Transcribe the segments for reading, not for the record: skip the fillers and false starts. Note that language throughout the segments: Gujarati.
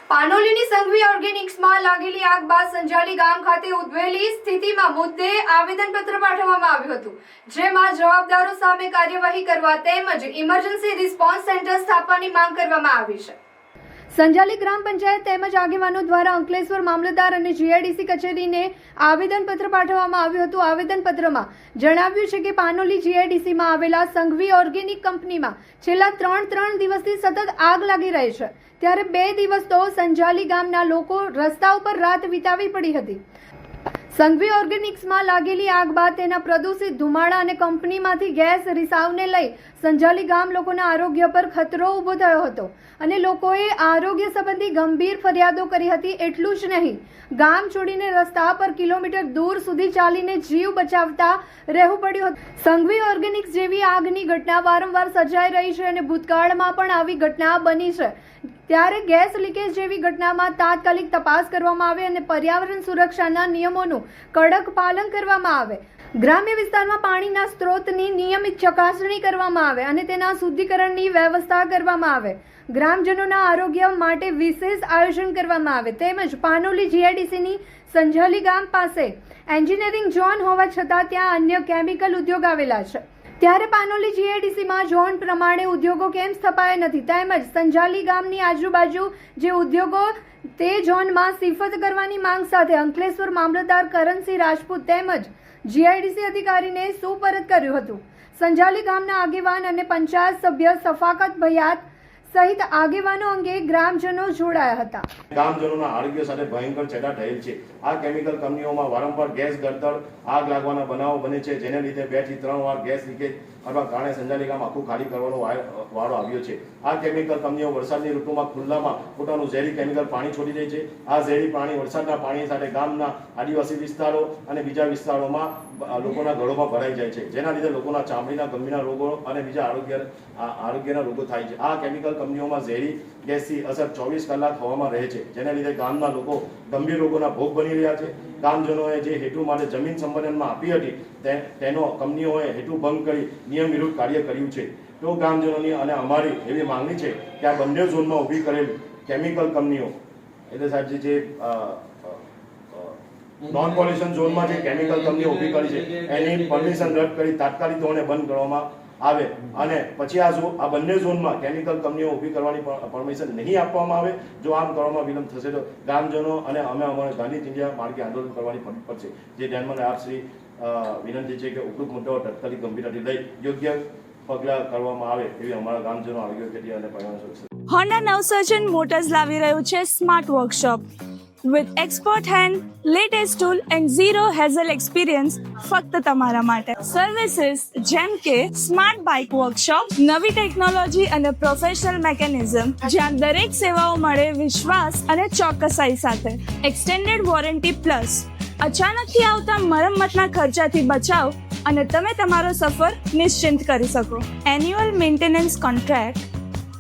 પાનોલીની સંઘવી ઓર્ગેનિક્સમાં લાગેલી આગ બાદ સંજાલી ગામ ખાતે ઉદ્ભવેલી સ્થિતિમાં મુદ્દે આવેદનપત્ર પાઠવવામાં આવ્યું હતું, જેમાં જવાબદારો સામે કાર્યવાહી કરવા તેમજ ઇમરજન્સી રિસ્પોન્સ સેન્ટર સ્થાપવાની માંગ કરવામાં આવી છે. સંજાલી ગ્રામ પંચાયત તેમજ આગેવાનો દ્વારા અંકલેશ્વર મામલતદાર અને જીઆઈડીસી કચેરીને આવેદનપત્ર પાઠવવામાં આવ્યું હતું. આવેદનપત્રમાં જણાવ્યું છે કે પાનોલી જીઆઈડીસીમાં આવેલા સંઘવી ઓર્ગેનિક કંપનીમાં છેલ્લા ત્રણ દિવસથી સતત આગ લાગી રહી છે, ત્યારે 2 દિવસ તો સંજાલી ગામના લોકો રસ્તા ઉપર રાત વિતાવી પડી હતી. સંઘવી ઓર્ગેનિક્સમાં લાગેલી આગ બાદ તેના પ્રદૂષિત ધુમાડા અને કંપનીમાંથી ગેસ રિસાવને લઈ સંજાલી ગામ લોકોના આરોગ્ય પર ખતરો ઊભો થયો હતો અને લોકોએ આરોગ્ય સંબંધી ગંભીર ફરિયાદો કરી હતી. એટલું જ નહીં, ગામ છોડીને રસ્તા પર કિલોમીટર દૂર સુધી ચાલીને જીવ બચાવતા રહેવું પડ્યું હતું. સંઘવી ઓર્ગેનિક્સ જેવી આગની ઘટના વારંવાર સર્જાઈ રહી છે અને ભૂતકાળમાં પણ આવી ઘટના બની છે, ત્યારે ગેસ લીકેજ જેવી ઘટનામાં તાત્કાલિક તપાસ કરવામાં આવે અને પર્યાવરણ સુરક્ષાના નિયમોનું કડક પાલન કરવામાં આવે. ગ્રામ્ય વિસ્તારમાં પાણીના સ્ત્રોતની નિયમિત ચકાસણી કરવામાં આવે અને તેના શુદ્ધિકરણની વ્યવસ્થા કરવામાં આવે. ગ્રામજનોના આરોગ્ય માટે વિશેષ આયોજન કરવામાં આવે. તેમજ પાનોલી જીઆઈડીસીની સંજાલી ગામ પાસે એન્જિનિયરિંગ ઝોન હોવા છતાં ત્યાં અન્ય કેમિકલ ઉદ્યોગ આવેલા છે, ત્યારે પાનોલી જીઆઈડીસીમાં ઝોન પ્રમાણે ઉદ્યોગો કેમ સ્થપાયા નથી, તેમજ સંજાલી ગામની આજુબાજુ જે ઉદ્યોગો તે ઝોનમાં શિફ્ટ કરવાની માંગ સાથે અંકલેશ્વર મામલતદાર કરણસિંહ રાજપૂત તેમજ જીઆઈડીસી અધિકારીને સુપરત કર્યું હતું. સંજાલી ગામના આગેવાન અને પંચાયત સભ્ય સફાકત ભયાત સહિત આગેવાનો અંગે ગ્રામજનો જોડાયા હતા. ગ્રામજનોના આરોગ્ય સાથે ભયંકર ચેડા થયેલ છે. આ કેમિકલ કંપનીઓમાં વારંવાર ગેસ ગળતર, આગ લાગવાના બનાવો બને છે, જેને લીધે 2 થી 3 વાર ગેસ લીકેજ અથવા કારણે સંજાલી ગામ આખું ખાલી કરવાનો વારો આવ્યો છે. આ કેમિકલ કંપનીઓ વરસાદની ઋતુમાં ખુલ્લામાં પોતાનું ઝેરી કેમિકલ પાણી છોડી દે છે. આ ઝેરી પાણી વરસાદના પાણી સાથે ગામના આદિવાસી વિસ્તારો અને બીજા વિસ્તારોમાં લોકોના ઘરોમાં ભરાઈ જાય છે, જેના લીધે લોકોના ચામડીના ગંભીર રોગો અને બીજા આરોગ્યના રોગો થાય છે. આ કેમિકલ કંપનીઓમાં ઝેરી ગેસથી અસર 24 કલાક હવામાં રહે છે, જેના લીધે ગામના લોકો ગંભીર રોગોના ભોગ બની રહ્યા છે. ગામજનોએ જે હેતુ માટે જમીન સંપાદનમાં આપી હતી તેનો કંપનીઓએ હેતુ ભંગ કરી નિયમ વિરુદ્ધ કાર્ય કર્યું છે. તો ગ્રામજનોની અને અમારી એવી માંગણી છે કે આ બંને ઝોનમાં ઊભી કરેલી કેમિકલ કંપનીઓ એટલે સાહેબ જે નોન પોલ્યુશન ઝોનમાં જે કેમિકલ કંપનીઓ ઊભી કરી છે એની પરમિશન રદ કરી તાત્કાલિક ધોરણે બંધ કરવામાં આવે અને પછી આ બંને ઝોનમાં કેમિકલ કંપનીઓ ઊભી કરવાની પરમિશન નહીં આપવામાં આવે. જો આમ કરવામાં વિલંબ થશે તો ગ્રામજનો અને અમે અમારે ગાંધી ચિંધ્યા માર્ગે આંદોલન કરવાની પડશે. જે ધ્યાનમાં આપ શ્રી વિનંતી છે કે ઉપરોક્ત મુદ્દાઓ તાત્કાલિક ગંભીરતાથી લઈ યોગ્ય પગલાં કરવામાં આવે એવી અમારા ગ્રામજનો આરોગ્ય ખેતી અને પર્યાવરણ સુરક્ષા. હોન્ડા નવસર્જન મોટર્સ લાવી રહ્યું છે smart workshop with expert hand, latest tool and zero hassle experience ફક્ત તમારા માટે. સર્વિસીસ જેમ કે સ્માર્ટ બાઇક વર્કશોપ, નવી ટેકનોલોજી અને પ્રોફેશનલ મેકેનિઝમ, જ્યાં દરેક સેવાઓ મળે વિશ્વાસ અને ચોકસાઈ સાથે. એક્સટેન્ડેડ વોરંટી પ્લસ અચાનકથી આવતા મરમ્મતના ખર્ચાથી બચાવ અને તમે તમારો સફર નિશ્ચિંત કરી શકો. એન્યુઅલ મેન્ટેનન્સ કોન્ટ્રાક્ટ,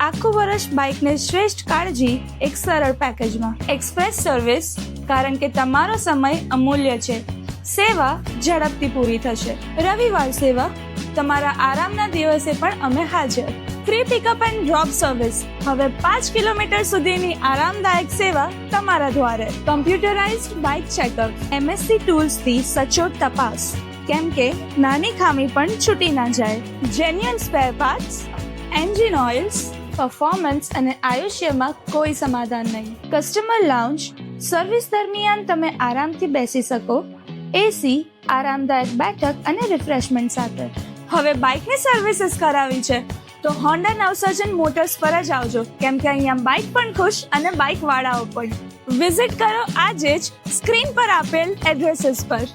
આખું વર્ષ બાઇકને શ્રેષ્ઠ કાળજી એક સરળ પેકેજમાં. એક્સપ્રેસ સર્વિસ, કારણ કે તમારો સમય અમૂલ્ય છે. સેવા ઝડપથી પૂરી થશે. રવિવાર સેવા, તમારા આરામના દિવસે પણ અમે હાજર. Free pickup and drop service, હવે 5 કિલોમીટર સુધીની આરામદાયક સેવા તમારા દ્વારે. કમ્પ્યુટરાઇઝ્ડ બાઇક ચેકઅપ, MSC ટૂલ્સથી સચોટ તપાસ, કેમ કે નાની ખામી પણ છૂટી ના જાય. Genuine spare parts, engine oils, performance અને આયુષ્યમાં કોઈ સમાધાન નહીં. કસ્ટમર લાઉન્જ, સર્વિસ દરમિયાન તમે આરામથી બેસી શકો. એસી, આરામદાયક બેઠક અને રિફ્રેશમેન્ટ સાથે. હવે બાઇકની સર્વિસીસ કરાવી છે તો હોન્ડા નવસર્જન મોટર્સ પર જ આવજો, કેમ કે અહીંયા બાઇક પણ ખુશ અને બાઇક વાળાઓ પણ. વિઝિટ કરો આજે જ સ્ક્રીન પર આપેલ એડ્રેસીસ પર.